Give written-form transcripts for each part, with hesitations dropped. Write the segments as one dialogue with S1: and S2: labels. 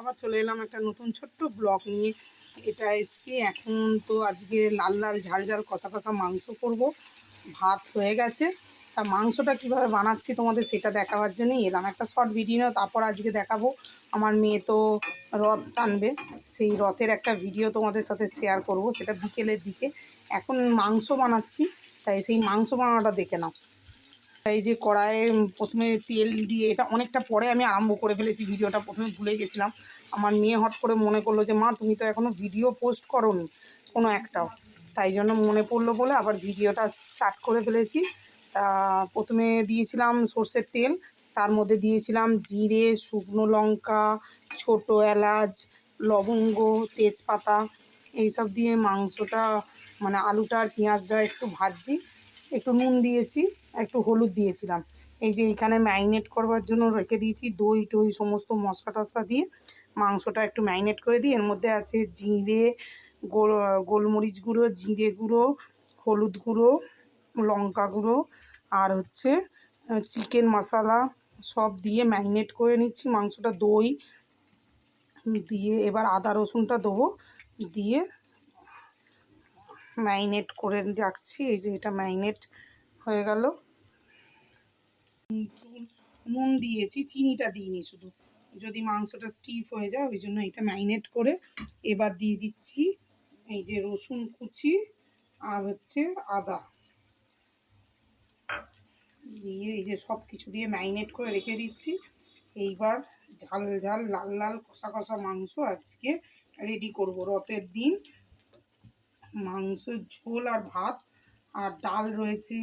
S1: আবার চলে এলাম একটা নতুন ছোট্ট ব্লগ নিয়ে। এটা এসছি এখন তো আজকে লাল লাল ঝাল ঝাল কষা কষা মাংস করব। ভাত হয়ে গেছে, তা মাংসটা কিভাবে বানাচ্ছি তোমাদের সেটা দেখাবার জন্যই এলাম। একটা শর্ট ভিডিও, তারপর আজকে দেখাবো আমার মেয়ে তো রথ টানবে, সেই রথের একটা ভিডিও তোমাদের সাথে শেয়ার করব, সেটা বিকেলের দিকে। এখন মাংস বানাচ্ছি, তাই সেই মাংস বানানোটা দেখে নাও। এই যে কড়াইয়ে প্রথমে তেল দিয়ে, এটা অনেকটা পরে আমি আরম্ভ করে ফেলেছি ভিডিওটা, প্রথমে ভুলে গেছিলাম। আমার মেয়ে হট করে মনে করলো যে মা তুমি তো এখনও ভিডিও পোস্ট করোনি কোনো একটাও, তাই জন্য মনে পড়লো বলে আবার ভিডিওটা স্টার্ট করে ফেলেছি। তা প্রথমে দিয়েছিলাম সর্ষের তেল, তার মধ্যে দিয়েছিলাম জিরে, শুকনো লঙ্কা, ছোটো এলাচ, লবঙ্গ, তেজপাতা, এইসব দিয়ে মাংসটা মানে আলুটা আর পেঁয়াজটা একটু ভাজছি। একটু নুন দিয়েছি, একটু হলুদ দিয়েছিলাম। এই যে এখানে ম্যারিনেট করবার জন্য রেখে দিয়েছি দই টই সমস্ত মশলা টশলা দিয়ে মাংসটা একটু ম্যারিনেট করে দিই। এর মধ্যে আছে জিরে, গোলমরিচ গুঁড়ো, জিরে গুঁড়ো, হলুদ গুঁড়ো, লঙ্কা গুঁড়ো, আর হচ্ছে চিকেন মশলা সব দিয়ে ম্যারিনেট করে নিচ্ছি মাংসটা। দই দিয়ে এবার আদা রসুনটা দেবো, দিয়ে ম্যারিনেট করে রাখছি। এই যে এটা ম্যারিনেট হয়ে গেল। নুন দিয়েছি, চিনিটা দিইনি, শুধু যদি মাংসটা স্টিফ হয়ে যায় ওই জন্য এটা ম্যারিনেট করে। এবার দিয়ে দিচ্ছি এই যে রসুন কুচি আর হচ্ছে আদা দিয়ে, এই যে সব কিছু দিয়ে ম্যারিনেট করে রেখে দিচ্ছি। এইবার ঝাল ঝাল লাল লাল কষা কষা মাংস আজকে রেডি করব রথের দিন। মাংসের ঝোল আর ভাত আর ডাল রয়েছে,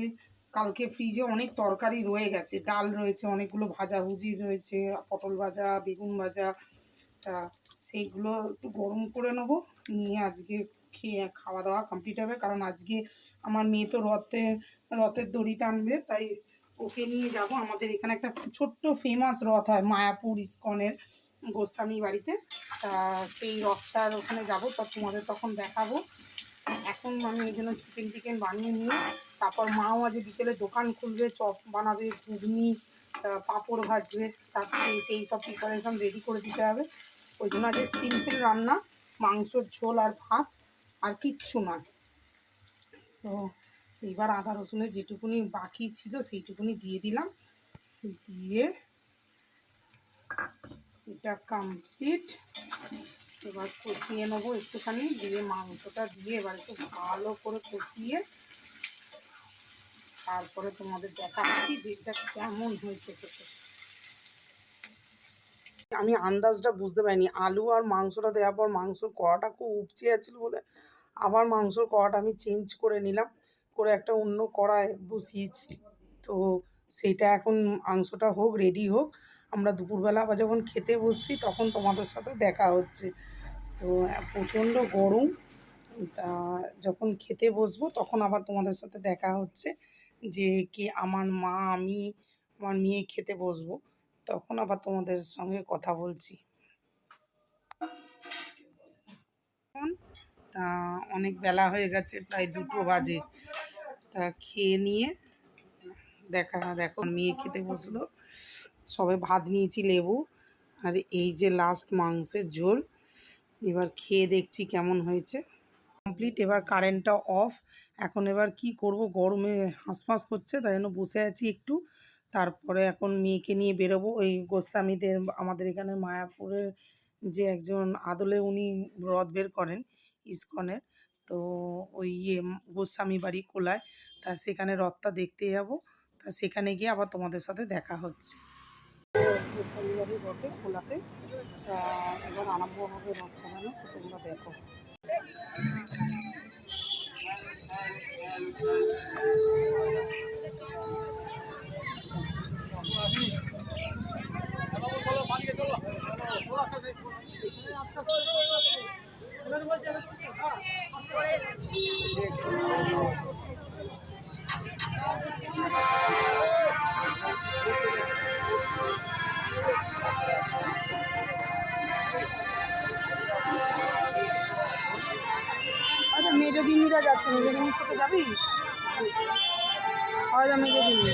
S1: কালকে ফ্রিজে অনেক তরকারি রয়ে গেছে, ডাল রয়েছে, অনেকগুলো ভাজাভুজি রয়েছে, পটল ভাজা, বেগুন ভাজা, তা সেইগুলো একটু গরম করে নেবো, নিয়ে আজকে খেয়ে খাওয়া দাওয়া কমপ্লিট হবে। কারণ আজকে আমার মেয়ে তো রথের দড়ি টানবে, তাই ওকে নিয়ে যাব। আমাদের এখানে একটা ছোট্ট ফেমাস রথ হয় মায়াপুর ইস্কনের গোস্বামী বাড়িতে, তা সেই রথটার ওখানে যাব, তা তোমাদের তখন দেখাবো। এখন আমি এই জন্য চিকেন বানিয়ে নিয়ে তারপর মাও আজ বিকেলে দোকান খুলবে, চপ বানাবে, ঘুগনি, পাঁপড় ভাজবে, তারপরে সেই সব প্রিপারেশান রেডি করে দিতে হবে। ওই জন্য আজকে সিম্পল রান্না, মাংসর ঝোল আর ভাত, আর কিচ্ছু না। তো এইবার আদা রসুনের যেটুকুনি বাকি ছিল সেইটুকুনি দিয়ে দিলাম, দিয়ে এটা কমপ্লিট। এবার কষিয়ে নেবো একটুখানি, দিয়ে মাংসটা দিয়ে এবার একটু ভালো করে কষিয়ে তারপরে তোমাদের দেখাচ্ছি যে এটা কেমন হয়েছে খেতে। আমি আন্দাজটা বুঝতে পারিনি, আলু আর মাংসটা দেওয়ার পর মাংসর কড়াটা খুব উপচে যাচ্ছিল বলে আবার মাংসর কড়াটা আমি চেঞ্জ করে নিলাম, করে একটা অন্য কড়ায় বসিয়েছি। তো সেইটা এখন মাংসটা হোক, রেডি হোক, আমরা দুপুরবেলা আবার যখন খেতে বসছি তখন তোমাদের সাথে দেখা হচ্ছে। তো প্রচণ্ড গরম, তা যখন খেতে বসবো তখন আবার তোমাদের সাথে দেখা হচ্ছে, যে কি আমার মা, আমি, আমার মেয়ে খেতে বসবো, তখন আবার তোমাদের সঙ্গে কথা বলছি। তা অনেক বেলা হয়ে গেছে, প্রায় 2টো বাজে। তা খেয়ে নিয়ে দেখো মেয়ে খেতে বসলো, সবে ভাত নিয়েছি, লেবু, আর এই যে লাস্ট মাংসের ঝোল। এবার খেয়ে দেখছি কেমন হয়েছে। কমপ্লিট, এবার কারেন্টটা অফ। এখন এবার কি করব, গরমে হাঁসফাঁস করছে, তাই জন্য বসে আছি একটু। তারপরে এখন মেয়েকে নিয়ে বেরোবো ওই গোস্বামীদের, আমাদের এখানে মায়াপুরের যে একজন আদলে উনি রথ বের করেন ইস্কনের, তো ওই গোস্বামী বাড়ি কোলায়, তা সেখানে রথটা দেখতে যাব। তা সেখানে গিয়ে আবার তোমাদের সাথে দেখা হচ্ছে। গোস্বামী বাড়ির রথে কোলাতে, তা এবার আরম্ভ হবে রথ চালানো, তো তোমরা দেখো। আচ্ছা, মেজদিনীরা যাচ্ছে, মেজদিনীর সাথে যাবি? হয়তো মেজদিনী।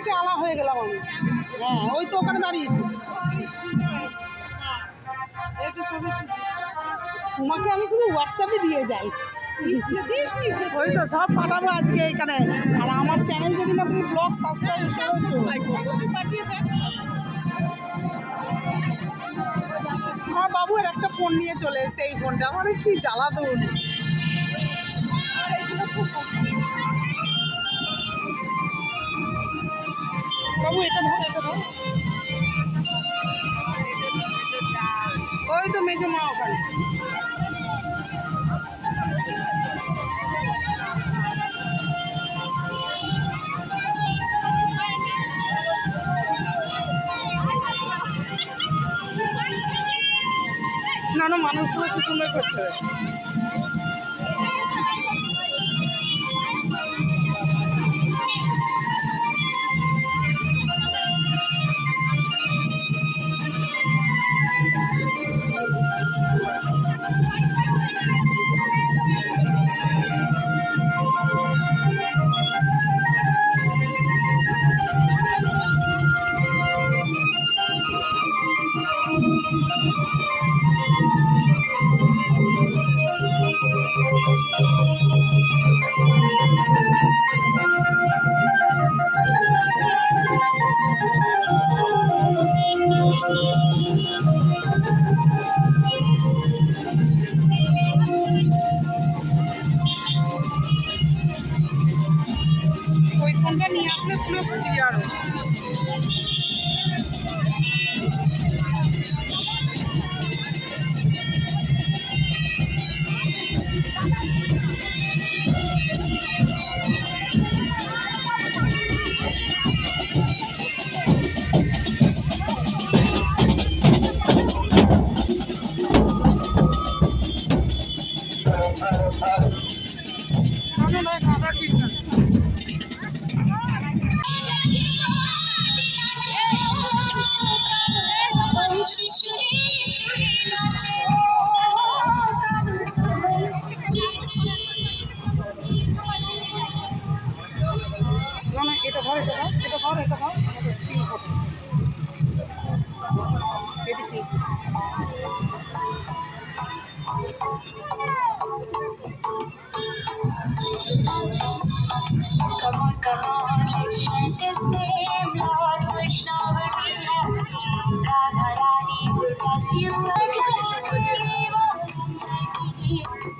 S1: থেকে আলা হয়ে গেলাম আমি। হ্যাঁ ওই তো ওখানে দাঁড়িয়েছি। তোমাকে আমি শুধু হোয়াটসঅ্যাপে দিয়ে যাই, ওই তো সব পাঠাবো আজকে এখানে। আর আমার চ্যানেল যদি না তুমি ব্লগ সাবস্ক্রাইব করেছো, আমার বাবুর একটা ফোন নিয়ে চলে এসছে, এই ফোনটা মানে কি জ্বালাতন। বাবু এটা ধর, এটা ধর। ওই তো মেজো মা ওখানে। না না, মানুষগুলো খুব সুন্দর করছে। ওই ফোনটা নিয়ে আসলে পুরো ক্লিয়ার। রাধা কৃষ্ণ। না না, এটা ধর, এটা ধর, এটা ধর, এটা ধর, আমাদের স্ক্রিন ফটো এদিকে।
S2: Come on, come on, let's chant His name. Lord Krishna will be happy. Radha Rani will bless you.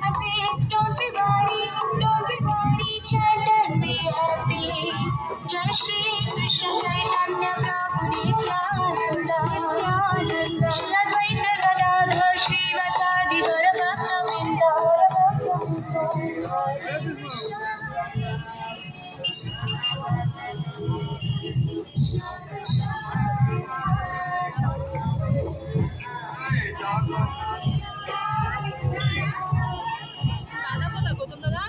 S2: And please don't be worried, chant and be happy. Jai Shri Krishna Chaitanya Prabhu Nityananda. Shri Advaita Gadadhar Srivasadi Gaura Bhakta দাদা কোথায় গৌতম দাদা?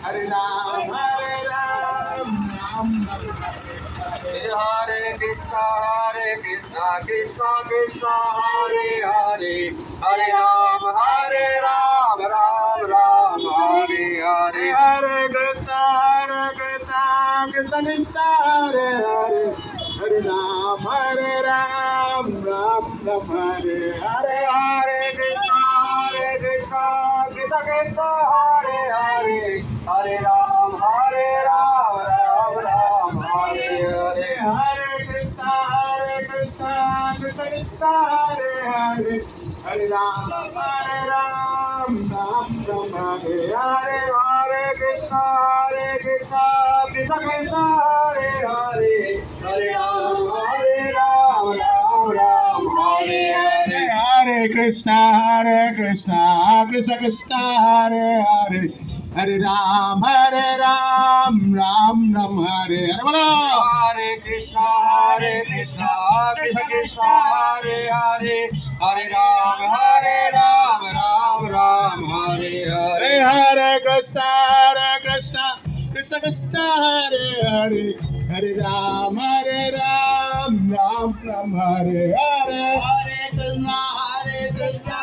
S3: Hare Ram, Ram Hare Krishna, Krishna Krishna Hare Hare, Hare Ram, Ram Ram Hare Hare, Hare Krishna, Krishna Krishna Hare Hare, Hare Ram, Ram Ram Hare Hare, Hare Krishna, Krishna Krishna Hare Hare, Hare Ram, Ram Ram Hare Hare, Hare Krishna, Krishna Krishna Hare Hare, Hare Ram, Ram Ram Hare Hare, Hare Krishna, Krishna Krishna, Hare Hare, Hare Ram, Ram Ram, Hare Hare.
S4: Hare Krishna, Krishna Krishna, Hare Hare, Hare Ram, Ram Ram, Hare Hare. Bolo.
S3: Hare Krishna, Krishna Krishna, Hare Hare, Hare Ram, Ram Ram, Hare Hare.
S4: Hare Krishna, Krishna Krishna, Hare Hare, Hare Ram, Ram Ram, Hare Hare.
S3: Hare Krishna, Krishna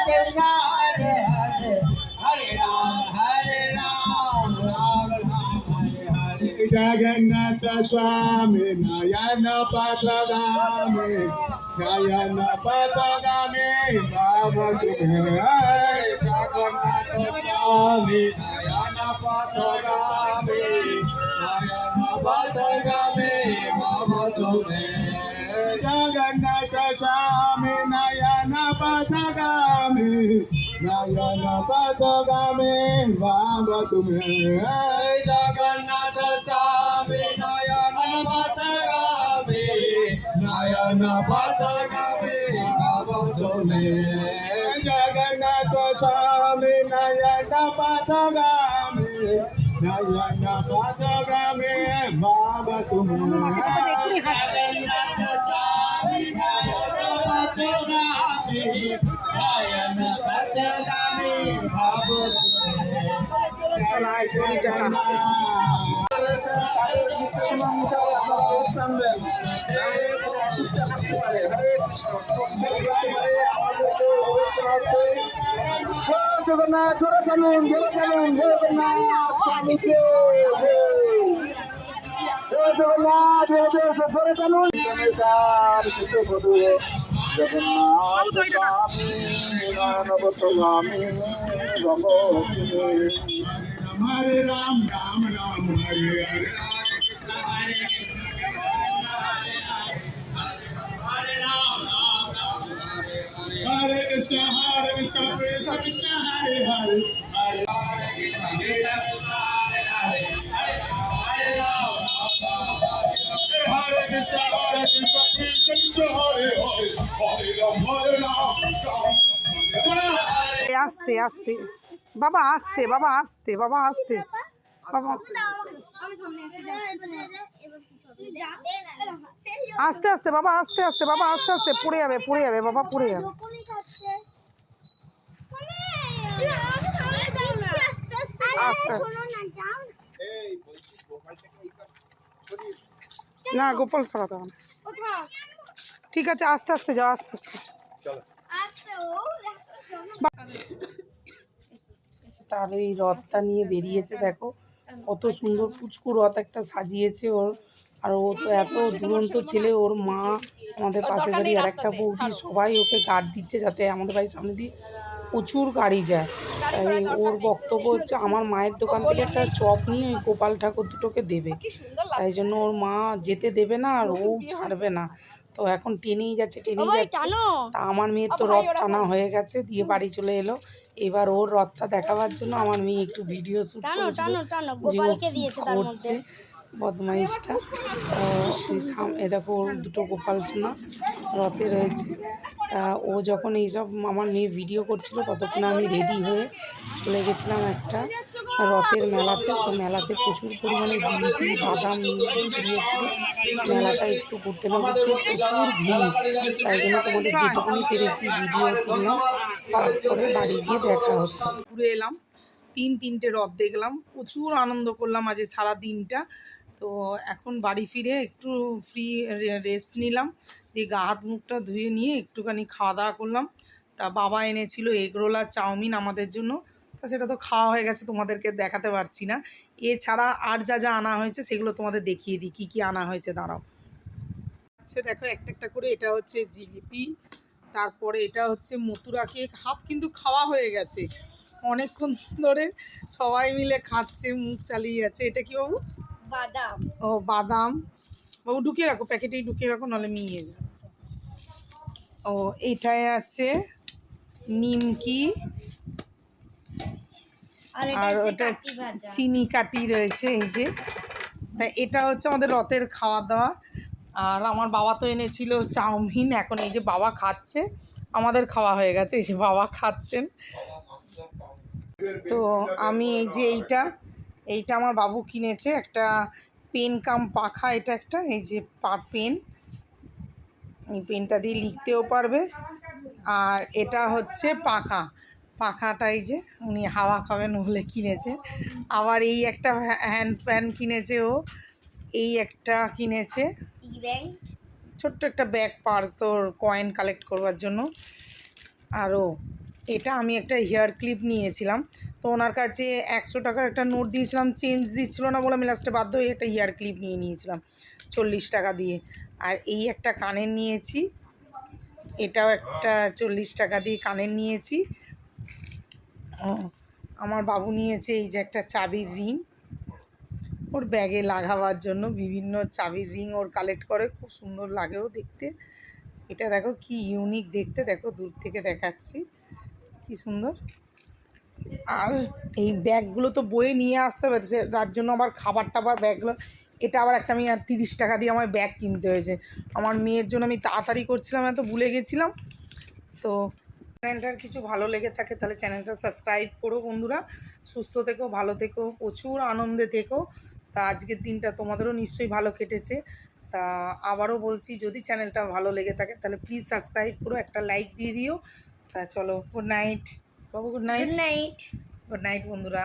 S3: Krishna, Hare Hare, Hare Ram, Ram Ram, Hare Hare.
S4: Jagannatha Swami Nayana Patagami, Nayana Patagami, Baba Tumhai.
S3: Jagannath Swami, Nayana Patagami, Nayana Patagami, Baba Tumhe.
S4: Jagannatha Swami Nayana Patagami, Nayana Patagami, Baba Tumhai.
S3: Jagannath Swami, Nayana Patagami, Nayana Patagami, Baba Tumhe.
S4: Jagannatha Swami Nayana Patagami, Nayana Patagami, Baba Tumhai.
S1: চলো আয় দড়িটা টান।
S3: জগন্নাথ জোরে চলুন, জোরে চলুন, জগন্নাথ স্বামীকে জয় জগন্নাথ, জোরে চলুন। জগন্নাথ স্বামী নবতগামী ভগবতী।
S4: Hare Ram, Ram Ram, Hare Hare. Hare Krishna, Krishna Krishna, Hare Hare, Hare Hare Krishna, Krishna Krishna, Hare Hare, Hare Ram,
S1: আস্তে আস্তে বাবা, আস্তে বাবা, আস্তে বাবা, আস্তে বাবা, আস্তে আস্তে বাবা, আস্তে আস্তে বাবা, আস্তে আস্তে পড়ে যাবে, পড়ে যাবে বাবা, পড়ে যাবে। আস্তে আস্তে না, গোপাল সরাতে হবে না। ঠিক আছে, আস্তে আস্তে যাও, আস্তে আস্তে। তার এই রথটা নিয়ে বেরিয়েছে, দেখো কত সুন্দর পুচকু রথ একটা সাজিয়েছে ওর। আর ও তো এত দুরন্ত ছেলে, ওর মা, আমাদের পাশে বাড়ি আর একটা বৌদি, সবাই ওকে গার্ড দিচ্ছে যাতে আমাদের বাড়ির সামনে দিয়ে প্রচুর গাড়ি যায়। তাই ওর বক্তব্য হচ্ছে আমার মায়ের দোকান থেকে একটা চপ নিয়ে ওই গোপাল ঠাকুর দুটোকে দেবে, তাই জন্য ওর মা যেতে দেবে না আর ও ছাড়বে না। তো এখন টেনেই যাচ্ছে, টেনেই যাচ্ছে। তা আমার মেয়ের তো রথ টানা হয়ে গেছে, দিয়ে বাড়ি চলে এলো। এবার ওর রথটা দেখাবার জন্য আমার মেয়ে একটু ভিডিও শুট করেছিল যে ও কি করছে বদমাইশটা। এ দেখো ওর দুটো গোপাল সোনা রথে রয়েছে। তা ও যখন এইসব আমার মেয়ে ভিডিও করছিল ততক্ষণ আমি রেডি হয়ে চলে গেছিলাম একটা রথের মেলাতে। তো মেলাতে প্রচুর পরিমাণে জিলিপি, বাদাম বিক্রি হচ্ছিল। মেলাটা একটু ঘুরতে না ঘুরতে প্রচুর ভিড়, তাই জন্য তোমাদের যেটুকুনি পেরেছি ভিডিও তুললাম। তারপরে বাড়ি গিয়ে দেখা হচ্ছে। ঘুরে এলাম, তিনটে রথ দেখলাম, প্রচুর আনন্দ করলাম আজ সারা দিনটা। তো এখন বাড়ি ফিরে একটু ফ্রি রেস্ট নিলাম, দিয়ে গা হাত মুখটা ধুয়ে নিয়ে একটুখানি খাওয়া দাওয়া করলাম। তা বাবা এনেছিল এগরোল আর চাউমিন আমাদের জন্য, তা সেটা তো খাওয়া হয়ে গেছে, তোমাদেরকে দেখাতে পারছি না। এছাড়া আর যা যা আনা হয়েছে সেগুলো তোমাদের দেখিয়ে দিই কী কী আনা হয়েছে, দাঁড়াও। আচ্ছা দেখো একটা একটা করে, এটা হচ্ছে জিলিপি, তারপরে এটা হচ্ছে মথুরা কেক, হাফ কিন্তু খাওয়া হয়ে গেছে, অনেকক্ষণ ধরে সবাই মিলে খাচ্ছে, মুখ চালিয়ে যাচ্ছে। এটা কি বাবু? বাদাম। ও বাদাম, বাবু ঢুকিয়ে রাখো, প্যাকেটেই ঢুকিয়ে রাখো, নাহলে মিলিয়ে যাচ্ছে। ও এইটায় আছে নিমকি, আর ওটা চিনি কাটি রয়েছে এই যে। তা এটা হচ্ছে আমাদের রথের খাওয়া দাওয়া। আর আমার বাবা তো এনেছিল চাউমিন, এখন এই যে বাবা খাচ্ছে, আমাদের খাওয়া হয়ে গেছে, এই যে বাবা খাচ্ছেন। তো আমি এই যে এইটা আমার বাবু কিনেছে, একটা পেন কাম পাখা, এটা একটা এই যে পেন, এই পেনটা দিয়ে লিখতেও পারবে। আর এটা হচ্ছে পাখাটা এই যে উনি হাওয়া খাবেন বলে কিনেছে। আবার এই একটা হ্যান্ড প্যান কিনেছে ও, এই একটা কিনেছে ছোট্ট একটা ব্যাগ পার্স ওর কয়েন কালেক্ট করবার জন্য। আরও এটা আমি একটা হেয়ার ক্লিপ নিয়েছিলাম, তো ওনার কাছে 100 টাকার একটা নোট দিয়েছিলাম, চেঞ্জ দিচ্ছিল না বলে আমি লাস্টে বাধ্য হয়ে একটা হেয়ার ক্লিপ নিয়েছিলাম 40 টাকা দিয়ে। আর এই একটা কানের নিয়েছি, এটাও একটা 40 টাকা দিয়ে কানের নিয়েছি। আমার বাবু নিয়েছে এই যে একটা চাবির রিং, ওর ব্যাগে লাগাবার জন্য বিভিন্ন চাবির রিং ওর কালেক্ট করে, খুব সুন্দর লাগেও দেখতে। এটা দেখো কি ইউনিক দেখতে, দেখো দূর থেকে দেখাচ্ছি কি সুন্দর। আর এই ব্যাগগুলো তো বয়ে নিয়ে আসতে পারছে, তার জন্য আবার খাবার টাবার ব্যাগগুলো, এটা আবার একটা আমি 30 টাকা দিয়ে আমার ব্যাগ কিনতে হয়েছে আমার মেয়ের জন্য। আমি তাড়াতাড়ি করছিলাম, এত ভুলে গেছিলাম। তো চ্যানেলটার কিছু ভালো লেগে থাকে তাহলে চ্যানেলটা সাবস্ক্রাইব করো বন্ধুরা। সুস্থ থেকো, ভালো থেকো, প্রচুর আনন্দে থেকো। তা আজকের দিনটা তোমাদেরও নিশ্চয়ই ভালো কেটেছে। তা আবারও বলছি, যদি চ্যানেলটা ভালো লেগে থাকে তাহলে প্লিজ সাবস্ক্রাইব করো, একটা লাইক দিয়ে দিও। তা চলো, গুড নাইট বাবু, গুড নাইট, গুড নাইট বন্ধুরা।